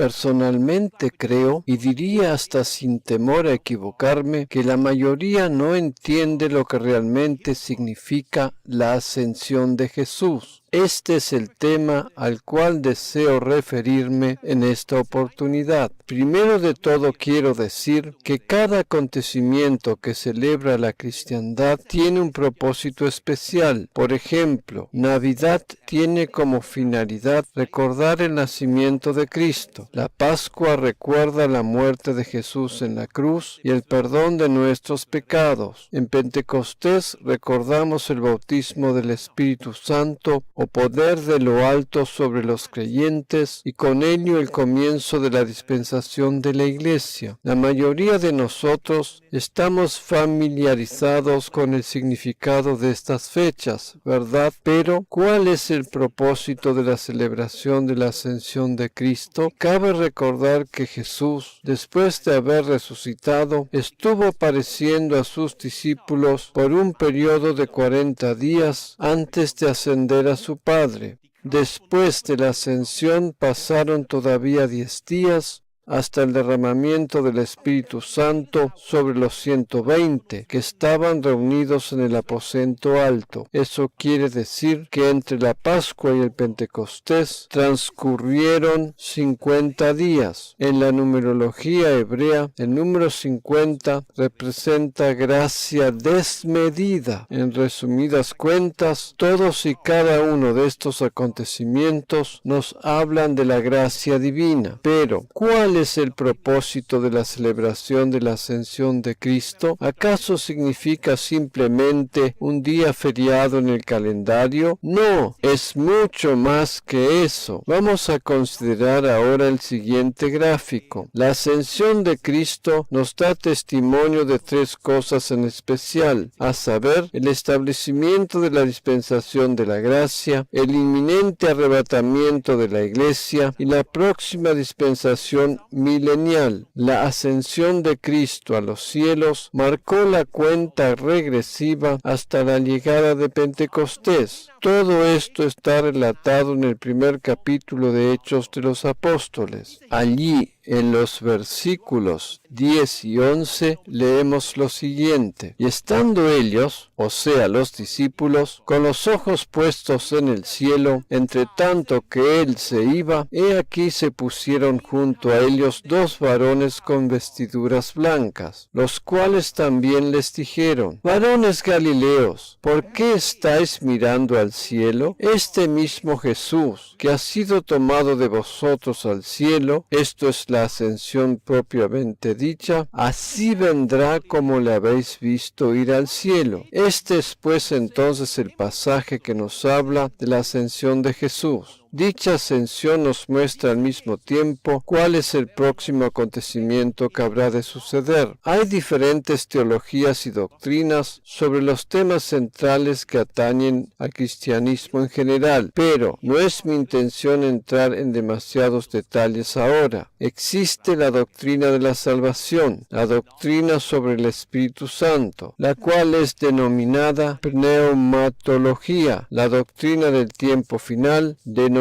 Personalmente creo, y diría hasta sin temor a equivocarme, que la mayoría no entiende lo que realmente significa la ascensión de Jesús. Este es el tema al cual deseo referirme en esta oportunidad. Primero de todo quiero decir que cada acontecimiento que celebra la cristiandad tiene un propósito especial. Por ejemplo, Navidad tiene como finalidad recordar el nacimiento de Cristo. La Pascua recuerda la muerte de Jesús en la cruz y el perdón de nuestros pecados. En Pentecostés recordamos el bautismo del Espíritu Santo o poder de lo alto sobre los creyentes y con ello el comienzo de la dispensación de la Iglesia. La mayoría de nosotros estamos familiarizados con el significado de estas fechas, ¿verdad? Pero, ¿cuál es el propósito de la celebración de la ascensión de Cristo? Cabe recordar que Jesús, después de haber resucitado, estuvo apareciendo a sus discípulos por un periodo de 40 días antes de ascender a su Padre. Después de la ascensión pasaron todavía 10 días hasta el derramamiento del Espíritu Santo sobre los 120 que estaban reunidos en el aposento alto. Eso quiere decir que entre la Pascua y el Pentecostés transcurrieron 50 días. En la numerología hebrea, el número 50 representa gracia desmedida. En resumidas cuentas, todos y cada uno de estos acontecimientos nos hablan de la gracia divina. Pero, ¿cuál es el propósito de la celebración de la ascensión de Cristo? ¿Acaso significa simplemente un día feriado en el calendario? No, es mucho más que eso. Vamos a considerar ahora el siguiente gráfico. La ascensión de Cristo nos da testimonio de 3 cosas en especial, a saber, el establecimiento de la dispensación de la gracia, el inminente arrebatamiento de la Iglesia y la próxima dispensación milenial. La ascensión de Cristo a los cielos marcó la cuenta regresiva hasta la llegada de Pentecostés. Todo esto está relatado en el primer capítulo de Hechos de los Apóstoles. Allí, en los versículos 10 y 11, leemos lo siguiente: y estando ellos, o sea, los discípulos, con los ojos puestos en el cielo, entre tanto que él se iba, he aquí se pusieron junto a ellos 2 varones con vestiduras blancas, los cuales también les dijeron: varones Galileos, ¿por qué estáis mirando al cielo? Este mismo Jesús, que ha sido tomado de vosotros al cielo, esto es la ascensión propiamente dicha, así vendrá como le habéis visto ir al cielo. Este es pues entonces el pasaje que nos habla de la ascensión de Jesús. Dicha ascensión nos muestra al mismo tiempo cuál es el próximo acontecimiento que habrá de suceder. Hay diferentes teologías y doctrinas sobre los temas centrales que atañen al cristianismo en general, pero no es mi intención entrar en demasiados detalles ahora. Existe la doctrina de la salvación, la doctrina sobre el Espíritu Santo, la cual es denominada pneumatología, la doctrina del tiempo final, denominada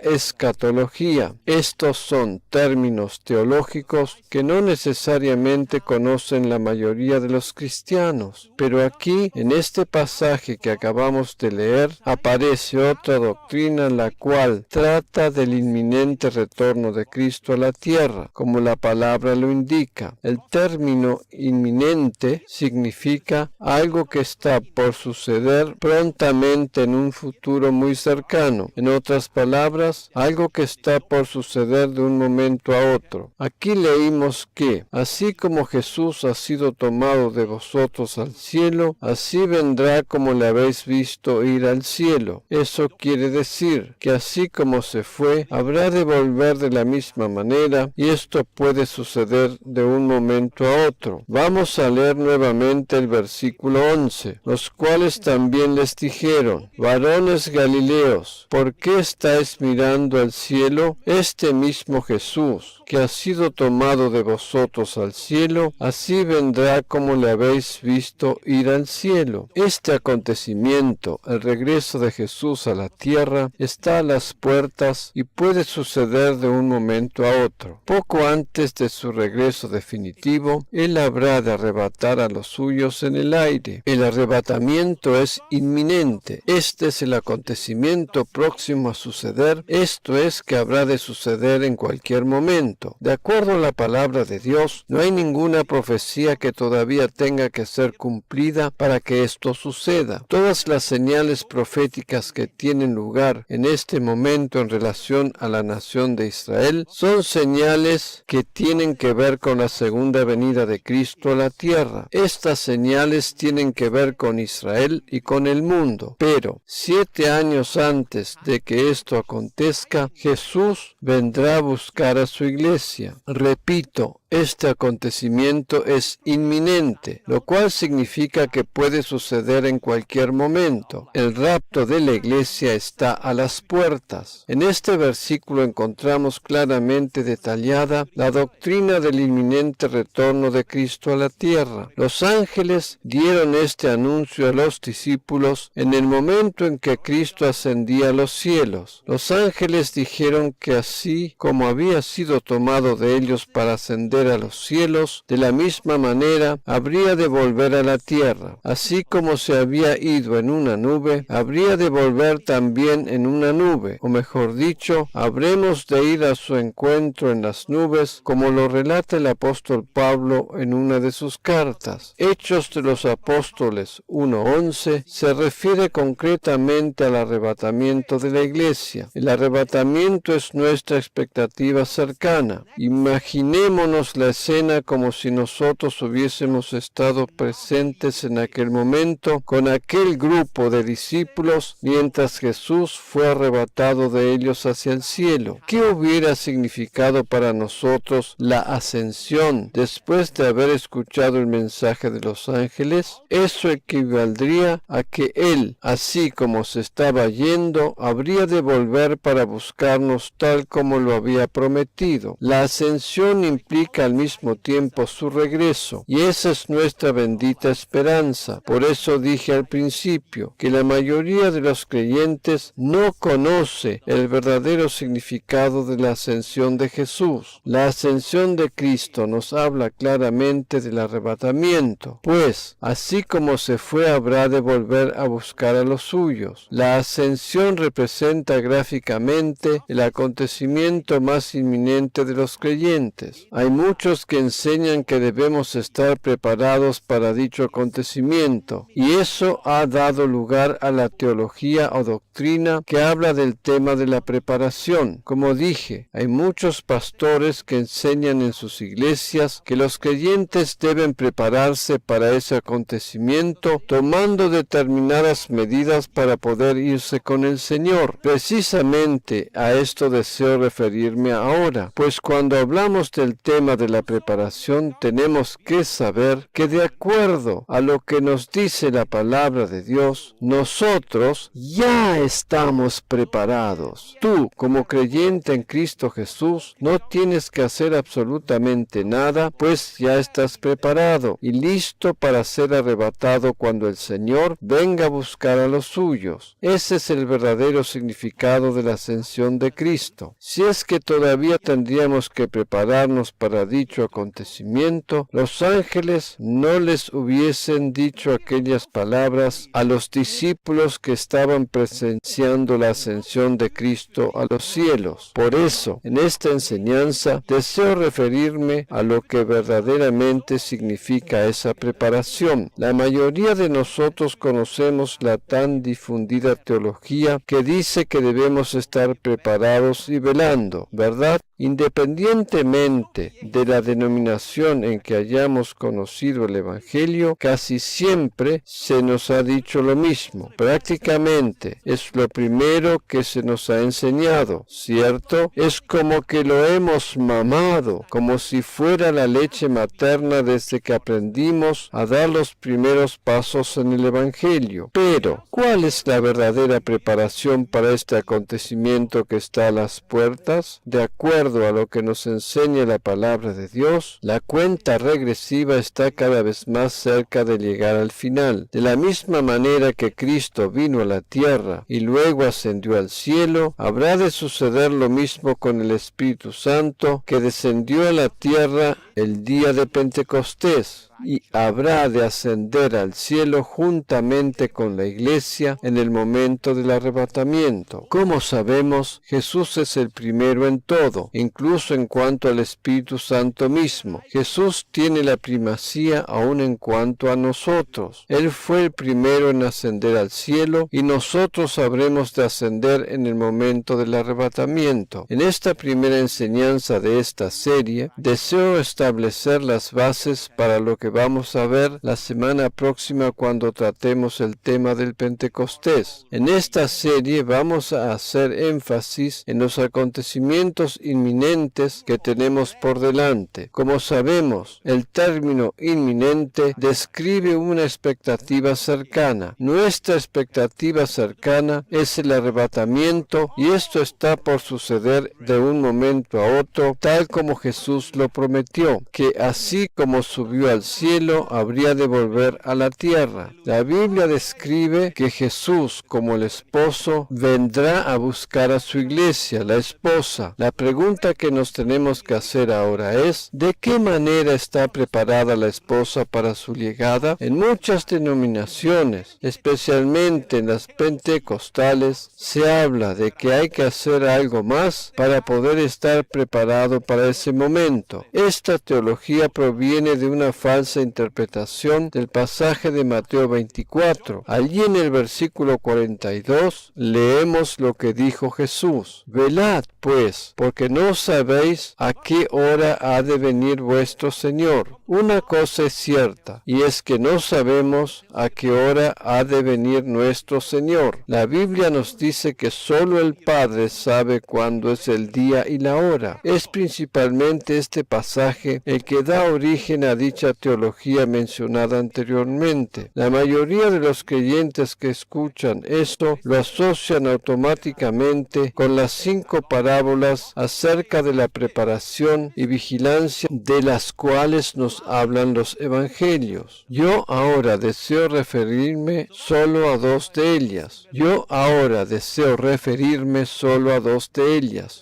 escatología. Estos son términos teológicos que no necesariamente conocen la mayoría de los cristianos, pero aquí, en este pasaje que acabamos de leer, aparece otra doctrina la cual trata del inminente retorno de Cristo a la tierra, como la palabra lo indica. El término inminente significa algo que está por suceder prontamente en un futuro muy cercano. En otras palabras, algo que está por suceder de un momento a otro. Aquí leímos que, así como Jesús ha sido tomado de vosotros al cielo, así vendrá como le habéis visto ir al cielo. Eso quiere decir que así como se fue, habrá de volver de la misma manera, y esto puede suceder de un momento a otro. Vamos a leer nuevamente el versículo 11, los cuales también les dijeron: varones Galileos, ¿por qué estáis mirando al cielo, este mismo Jesús, que ha sido tomado de vosotros al cielo, así vendrá como le habéis visto ir al cielo. Este acontecimiento, el regreso de Jesús a la tierra, está a las puertas y puede suceder de un momento a otro. Poco antes de su regreso definitivo, Él habrá de arrebatar a los suyos en el aire. El arrebatamiento es inminente. Este es el acontecimiento próximo a suceder, esto es que habrá de suceder en cualquier momento. De acuerdo a la palabra de Dios, no hay ninguna profecía que todavía tenga que ser cumplida para que esto suceda. Todas las señales proféticas que tienen lugar en este momento en relación a la nación de Israel son señales que tienen que ver con la segunda venida de Cristo a la tierra. Estas señales tienen que ver con Israel y con el mundo. Pero 7 años antes de que esto acontezca, Jesús vendrá a buscar a su iglesia. Repito, este acontecimiento es inminente, lo cual significa que puede suceder en cualquier momento. El rapto de la iglesia está a las puertas. En este versículo encontramos claramente detallada la doctrina del inminente retorno de Cristo a la tierra. Los ángeles dieron este anuncio a los discípulos en el momento en que Cristo ascendía a los cielos. Los ángeles dijeron que así como había sido tomado de ellos para ascender a los cielos, de la misma manera habría de volver a la tierra. Así como se había ido en una nube, habría de volver también en una nube, o mejor dicho, habremos de ir a su encuentro en las nubes, como lo relata el apóstol Pablo en una de sus cartas. Hechos de los Apóstoles 1:11 se refiere concretamente al arrebatamiento de la iglesia. El arrebatamiento es nuestra expectativa cercana. Imaginémonos la escena como si nosotros hubiésemos estado presentes en aquel momento con aquel grupo de discípulos mientras Jesús fue arrebatado de ellos hacia el cielo. ¿Qué hubiera significado para nosotros la ascensión después de haber escuchado el mensaje de los ángeles? Eso equivaldría a que Él, así como se estaba yendo, habría de volver para buscarnos tal como lo había prometido. La ascensión implica al mismo tiempo su regreso, y esa es nuestra bendita esperanza. Por eso dije al principio que la mayoría de los creyentes no conoce el verdadero significado de la ascensión de Jesús. La ascensión de Cristo nos habla claramente del arrebatamiento, pues así como se fue habrá de volver a buscar a los suyos. La ascensión representa gráficamente el acontecimiento más inminente de los creyentes. Hay muchos que enseñan que debemos estar preparados para dicho acontecimiento, y eso ha dado lugar a la teología o doctrina que habla del tema de la preparación. Como dije, hay muchos pastores que enseñan en sus iglesias que los creyentes deben prepararse para ese acontecimiento tomando determinadas medidas para poder irse con el Señor. Precisamente a esto deseo referirme ahora, pues cuando hablamos del tema de la preparación tenemos que saber que de acuerdo a lo que nos dice la palabra de Dios, nosotros ya estamos preparados. Tú, como creyente en Cristo Jesús, no tienes que hacer absolutamente nada, pues ya estás preparado y listo para ser arrebatado cuando el Señor venga a buscar a los suyos. Ese es el verdadero significado de la ascensión de Cristo. Si es que todavía tendríamos que prepararnos para dicho acontecimiento, los ángeles no les hubiesen dicho aquellas palabras a los discípulos que estaban presenciando la ascensión de Cristo a los cielos. Por eso, en esta enseñanza, deseo referirme a lo que verdaderamente significa esa preparación. La mayoría de nosotros conocemos la tan difundida teología que dice que debemos estar preparados y velando, ¿verdad? Independientemente de la denominación en que hayamos conocido el Evangelio, casi siempre se nos ha dicho lo mismo. Prácticamente es lo primero que se nos ha enseñado, ¿cierto? Es como que lo hemos mamado, como si fuera la leche materna desde que aprendimos a dar los primeros pasos en el Evangelio. Pero, ¿cuál es la verdadera preparación para este acontecimiento que está a las puertas? De acuerdo a lo que nos enseña la palabra de Dios, la cuenta regresiva está cada vez más cerca de llegar al final. De la misma manera que Cristo vino a la tierra y luego ascendió al cielo, habrá de suceder lo mismo con el Espíritu Santo que descendió a la tierra el día de Pentecostés, y habrá de ascender al cielo juntamente con la iglesia en el momento del arrebatamiento. Como sabemos, Jesús es el primero en todo, incluso en cuanto al Espíritu Santo mismo. Jesús tiene la primacía aún en cuanto a nosotros. Él fue el primero en ascender al cielo y nosotros habremos de ascender en el momento del arrebatamiento. En esta primera enseñanza de esta serie, deseo establecer las bases para lo que vamos a ver la semana próxima cuando tratemos el tema del Pentecostés. En esta serie vamos a hacer énfasis en los acontecimientos inminentes que tenemos por delante. Como sabemos, el término inminente describe una expectativa cercana. Nuestra expectativa cercana es el arrebatamiento y esto está por suceder de un momento a otro, tal como Jesús lo prometió, que así como subió al cielo, habría de volver a la tierra. La Biblia describe que Jesús, como el esposo, vendrá a buscar a su iglesia, la esposa. La pregunta que nos tenemos que hacer ahora es, ¿de qué manera está preparada la esposa para su llegada? En muchas denominaciones, especialmente en las pentecostales, se habla de que hay que hacer algo más para poder estar preparado para ese momento. Esta teología proviene de una falsa interpretación del pasaje de Mateo 24. Allí en el versículo 42 leemos lo que dijo Jesús: velad pues, porque no sabéis a qué hora ha de venir vuestro Señor. Una cosa es cierta, y es que no sabemos a qué hora ha de venir nuestro Señor. La Biblia nos dice que solo el Padre sabe cuándo es el día y la hora. Es principalmente este pasaje el que da origen a dicha teología mencionada anteriormente. La mayoría de los creyentes que escuchan esto lo asocian automáticamente con las 5 parábolas acerca de la preparación y vigilancia de las cuales nos hablan los evangelios. Yo ahora deseo referirme solo a 2 de ellas.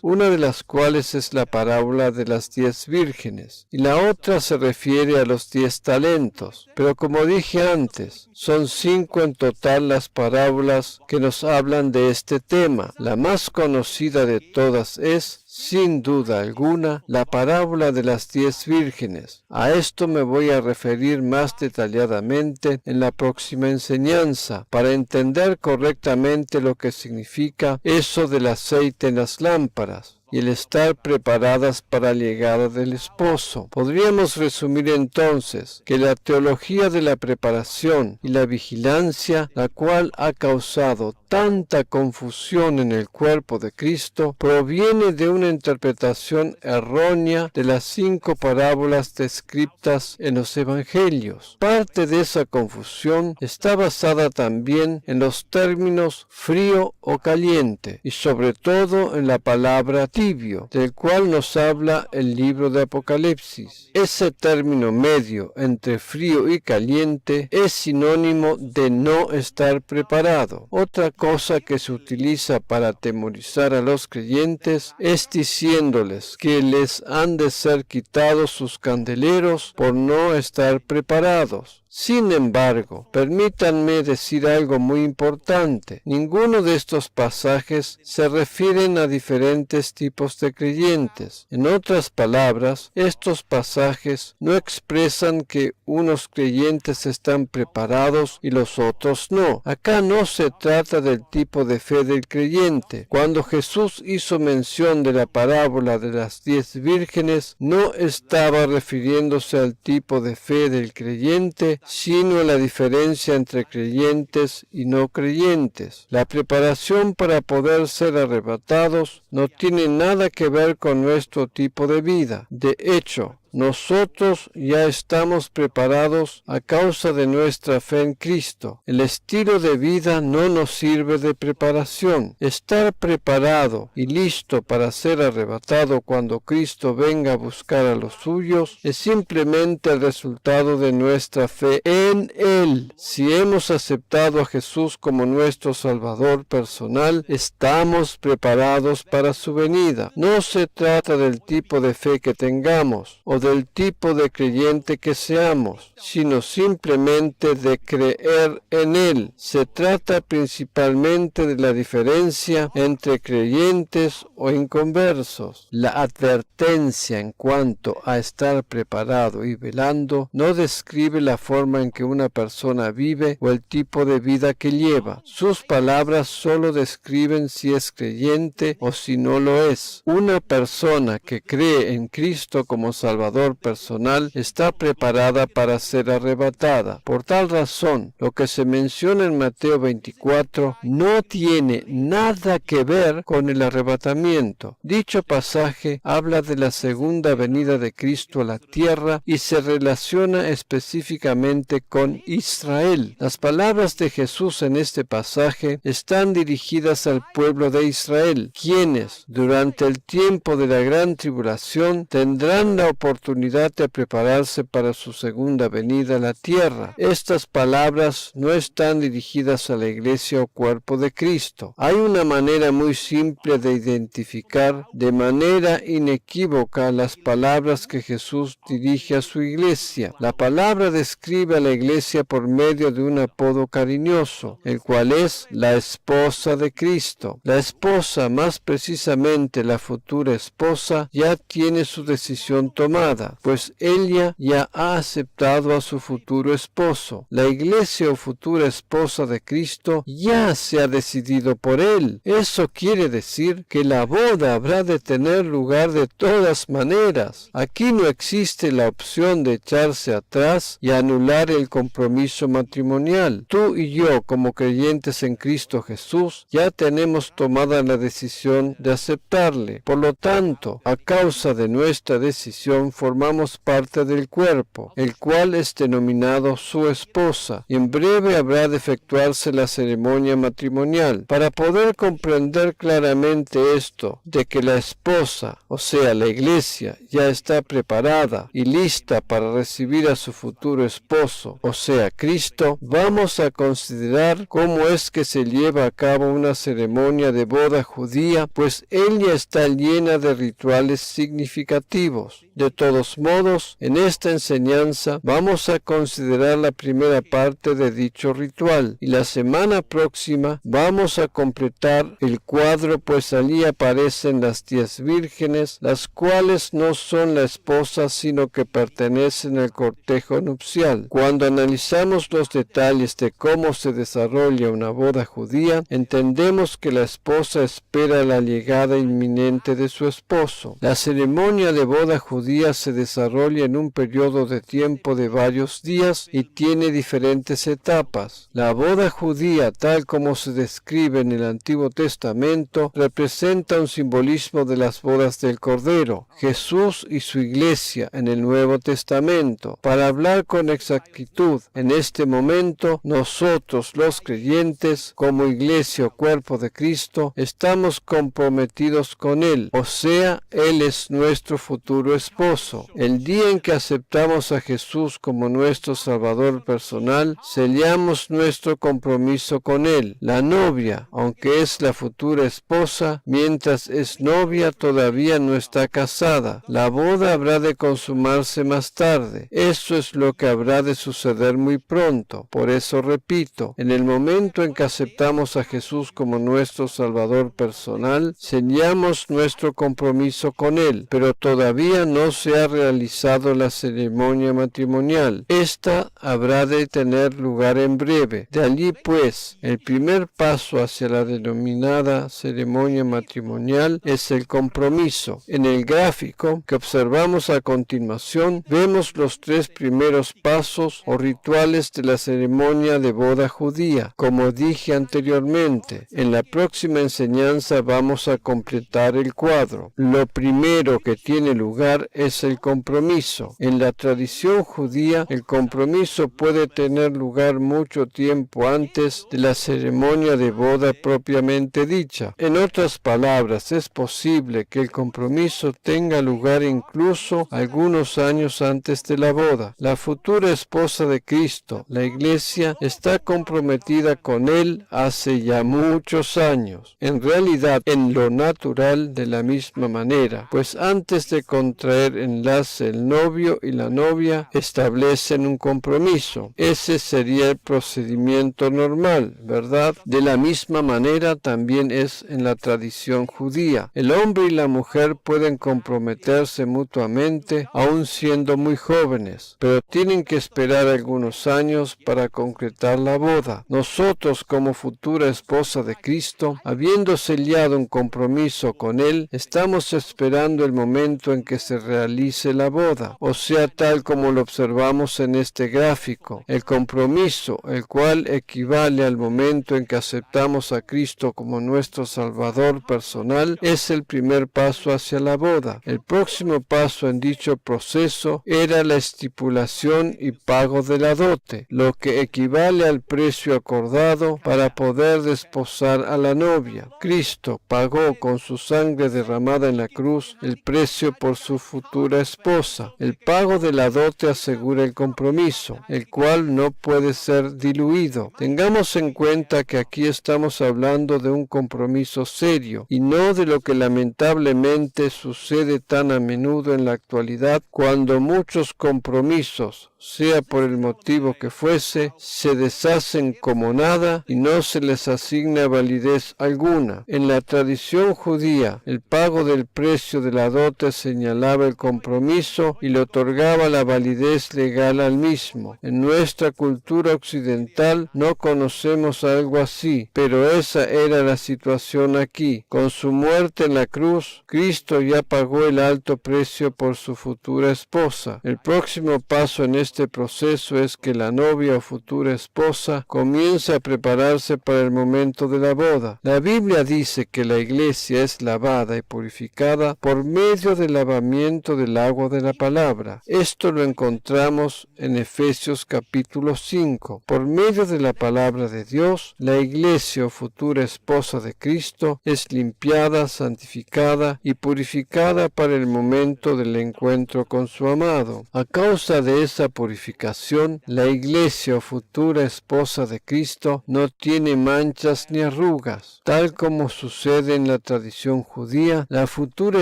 Una de las cuales es la parábola de las 10 vírgenes y la otra se refiere a los 10 talentos. Pero como dije antes, son 5 en total las parábolas que nos hablan de este tema. La más conocida de todas es, sin duda alguna, la parábola de las 10 vírgenes. A esto me voy a referir más detalladamente en la próxima enseñanza, para entender correctamente lo que significa eso del aceite en las lámparas y el estar preparadas para la llegada del esposo. Podríamos resumir entonces que la teología de la preparación y la vigilancia, la cual ha causado tanta confusión en el cuerpo de Cristo, proviene de una interpretación errónea de las 5 parábolas descritas en los evangelios. Parte de esa confusión está basada también en los términos frío o caliente y sobre todo en la palabra tibio, del cual nos habla el libro de Apocalipsis. Ese término medio entre frío y caliente es sinónimo de no estar preparado. Otra cosa que se utiliza para atemorizar a los creyentes es diciéndoles que les han de ser quitados sus candeleros por no estar preparados. Sin embargo, permítanme decir algo muy importante. Ninguno de estos pasajes se refieren a diferentes tipos de creyentes. En otras palabras, estos pasajes no expresan que unos creyentes están preparados y los otros no. Acá no se trata del tipo de fe del creyente. Cuando Jesús hizo mención de la parábola de las 10 vírgenes, no estaba refiriéndose al tipo de fe del creyente, sino a la diferencia entre creyentes y no creyentes. La preparación para poder ser arrebatados no tiene nada que ver con nuestro tipo de vida. De hecho, nosotros ya estamos preparados a causa de nuestra fe en Cristo. El estilo de vida no nos sirve de preparación. Estar preparado y listo para ser arrebatado cuando Cristo venga a buscar a los suyos es simplemente el resultado de nuestra fe en Él. Si hemos aceptado a Jesús como nuestro Salvador personal, estamos preparados para su venida. No se trata del tipo de fe que tengamos o del tipo de creyente que seamos, sino simplemente de creer en Él. Se trata principalmente de la diferencia entre creyentes o inconversos. La advertencia en cuanto a estar preparado y velando no describe la forma en que una persona vive o el tipo de vida que lleva. Sus palabras solo describen si es creyente o si no lo es. Una persona que cree en Cristo como Salvador personal está preparada para ser arrebatada. Por tal razón, lo que se menciona en Mateo 24 no tiene nada que ver con el arrebatamiento. Dicho pasaje habla de la segunda venida de Cristo a la tierra y se relaciona específicamente con Israel. Las palabras de Jesús en este pasaje están dirigidas al pueblo de Israel, quienes durante el tiempo de la gran tribulación tendrán la oportunidad de prepararse para su segunda venida a la tierra. Estas palabras no están dirigidas a la iglesia o cuerpo de Cristo. Hay una manera muy simple de identificar de manera inequívoca las palabras que Jesús dirige a su iglesia. La palabra describe a la iglesia por medio de un apodo cariñoso, el cual es la esposa de Cristo. La esposa, más precisamente la futura esposa, ya tiene su decisión tomada, pues ella ya ha aceptado a su futuro esposo. La iglesia o futura esposa de Cristo ya se ha decidido por él. Eso quiere decir que la boda habrá de tener lugar de todas maneras. Aquí no existe la opción de echarse atrás y anular el compromiso matrimonial. Tú y yo, como creyentes en Cristo Jesús, ya tenemos tomada la decisión de aceptarle. Por lo tanto, a causa de nuestra decisión, formamos parte del cuerpo, el cual es denominado su esposa, y en breve habrá de efectuarse la ceremonia matrimonial. Para poder comprender claramente esto, de que la esposa, o sea, la iglesia, ya está preparada y lista para recibir a su futuro esposo, o sea, Cristo, vamos a considerar cómo es que se lleva a cabo una ceremonia de boda judía, pues ella está llena de rituales significativos. De todos modos, en esta enseñanza vamos a considerar la primera parte de dicho ritual y la semana próxima vamos a completar el cuadro, pues allí aparecen las 10 vírgenes, las cuales no son la esposa sino que pertenecen al cortejo nupcial. Cuando analizamos los detalles de cómo se desarrolla una boda judía, entendemos que la esposa espera la llegada inminente de su esposo. La ceremonia de boda judía se desarrolla en un periodo de tiempo de varios días y tiene diferentes etapas. La boda judía, tal como se describe en el Antiguo Testamento, representa un simbolismo de las bodas del Cordero, Jesús y su iglesia en el Nuevo Testamento. Para hablar con exactitud, en este momento, nosotros los creyentes, como iglesia o cuerpo de Cristo, estamos comprometidos con Él, o sea, Él es nuestro futuro esposo. esposo. El día en que aceptamos a Jesús como nuestro Salvador personal, sellamos nuestro compromiso con Él. La novia, aunque es la futura esposa, mientras es novia todavía no está casada. La boda habrá de consumarse más tarde. Eso es lo que habrá de suceder muy pronto. Por eso repito, en el momento en que aceptamos a Jesús como nuestro Salvador personal, sellamos nuestro compromiso con Él, pero todavía no se ha realizado la ceremonia matrimonial. Esta habrá de tener lugar en breve. De allí, pues, el primer paso hacia la denominada ceremonia matrimonial es el compromiso. En el gráfico que observamos a continuación, vemos los 3 primeros pasos o rituales de la ceremonia de boda judía. Como dije anteriormente, en la próxima enseñanza vamos a completar el cuadro. Lo primero que tiene lugar es el compromiso. En la tradición judía, el compromiso puede tener lugar mucho tiempo antes de la ceremonia de boda propiamente dicha. En otras palabras, es posible que el compromiso tenga lugar incluso algunos años antes de la boda. La futura esposa de Cristo, la Iglesia, está comprometida con Él hace ya muchos años. En realidad, en lo natural de la misma manera, pues antes de contraer enlace el novio y la novia establecen un compromiso. Ese sería el procedimiento normal, ¿verdad? De la misma manera también es en la tradición judía. El hombre y la mujer pueden comprometerse mutuamente aún siendo muy jóvenes, pero tienen que esperar algunos años para concretar la boda. Nosotros, como futura esposa de Cristo, habiendo sellado un compromiso con Él, estamos esperando el momento en que se realice la boda, o sea, tal como lo observamos en este gráfico. El compromiso, el cual equivale al momento en que aceptamos a Cristo como nuestro Salvador personal, es el primer paso hacia la boda. El próximo paso en dicho proceso era la estipulación y pago de la dote, lo que equivale al precio acordado para poder desposar a la novia. Cristo pagó con su sangre derramada en la cruz el precio por su futura esposa. El pago de la dote asegura el compromiso, el cual no puede ser diluido. Tengamos en cuenta que aquí estamos hablando de un compromiso serio y no de lo que lamentablemente sucede tan a menudo en la actualidad, cuando muchos compromisos, sea por el motivo que fuese, se deshacen como nada y no se les asigna validez alguna. En la tradición judía, el pago del precio de la dote señalaba el compromiso y le otorgaba la validez legal al mismo. En nuestra cultura occidental no conocemos algo así, pero esa era la situación aquí. Con su muerte en la cruz, Cristo ya pagó el alto precio por su futura esposa. El próximo paso en este proceso es que la novia o futura esposa comience a prepararse para el momento de la boda. La Biblia dice que la Iglesia es lavada y purificada por medio del lavamiento del agua de la palabra. Esto lo encontramos en Efesios capítulo 5. Por medio de la palabra de Dios, la Iglesia o futura esposa de Cristo es limpiada, santificada y purificada para el momento del encuentro con su amado. A causa de esa purificación, la Iglesia o futura esposa de Cristo no tiene manchas ni arrugas. Tal como sucede en la tradición judía, la futura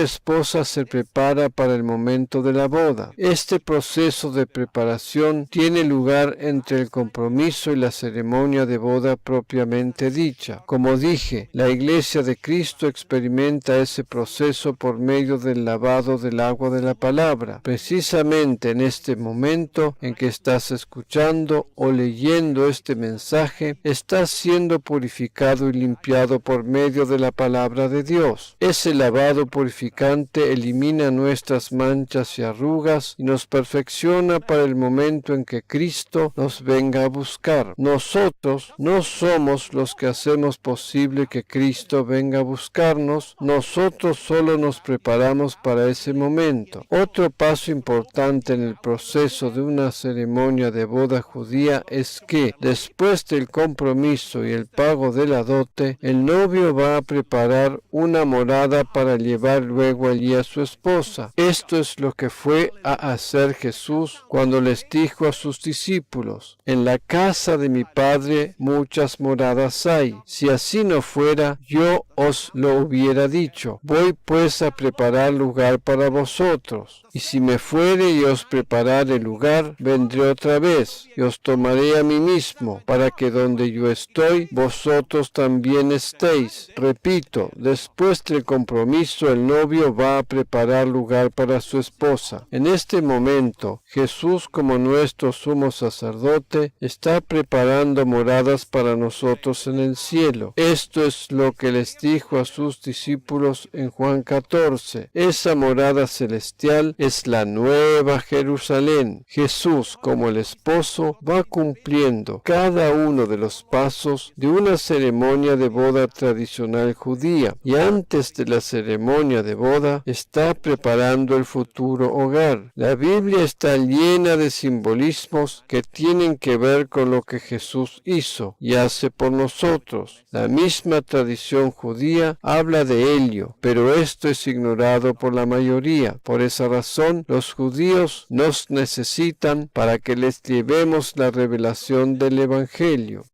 esposa se prepara para el momento de la boda. Este proceso de preparación tiene lugar entre el compromiso y la ceremonia de boda propiamente dicha. Como dije, la Iglesia de Cristo experimenta ese proceso por medio del lavado del agua de la palabra. Precisamente en este momento en que estás escuchando o leyendo este mensaje, estás siendo purificado y limpiado por medio de la palabra de Dios. Ese lavado purificante elimina nuestras manchas y arrugas y nos perfecciona para el momento en que Cristo nos venga a buscar. Nosotros no somos los que hacemos posible que Cristo venga a buscarnos, nosotros solo nos preparamos para ese momento. Otro paso importante en el proceso de una ceremonia de boda judía es que, después del compromiso y el pago de la dote, el novio va a preparar una morada para llevar luego allí a su esposa. Esto Esto es lo que fue a hacer Jesús cuando les dijo a sus discípulos: en la casa de mi Padre muchas moradas hay. Si así no fuera, yo os lo hubiera dicho. Voy pues a preparar lugar para vosotros. Y si me fuere y os preparare lugar, vendré otra vez, y os tomaré a mí mismo, para que donde yo estoy, vosotros también estéis. Repito, después del compromiso, el novio va a preparar lugar para su esposa. En este momento, Jesús, como nuestro sumo sacerdote, está preparando moradas para nosotros en el cielo. Esto es lo que les dijo a sus discípulos en Juan 14. Esa morada celestial es la nueva Jerusalén. Jesús, como el esposo, va cumpliendo cada uno de los pasos de una ceremonia de boda tradicional judía, y antes de la ceremonia de boda está preparando el futuro hogar. La Biblia está llena de simbolismos que tienen que ver con lo que Jesús hizo y hace por nosotros. La misma tradición judía habla de ello, pero esto es ignorado por la mayoría. Por esa razón, los judíos nos necesitan para que les llevemos la revelación del Evangelio.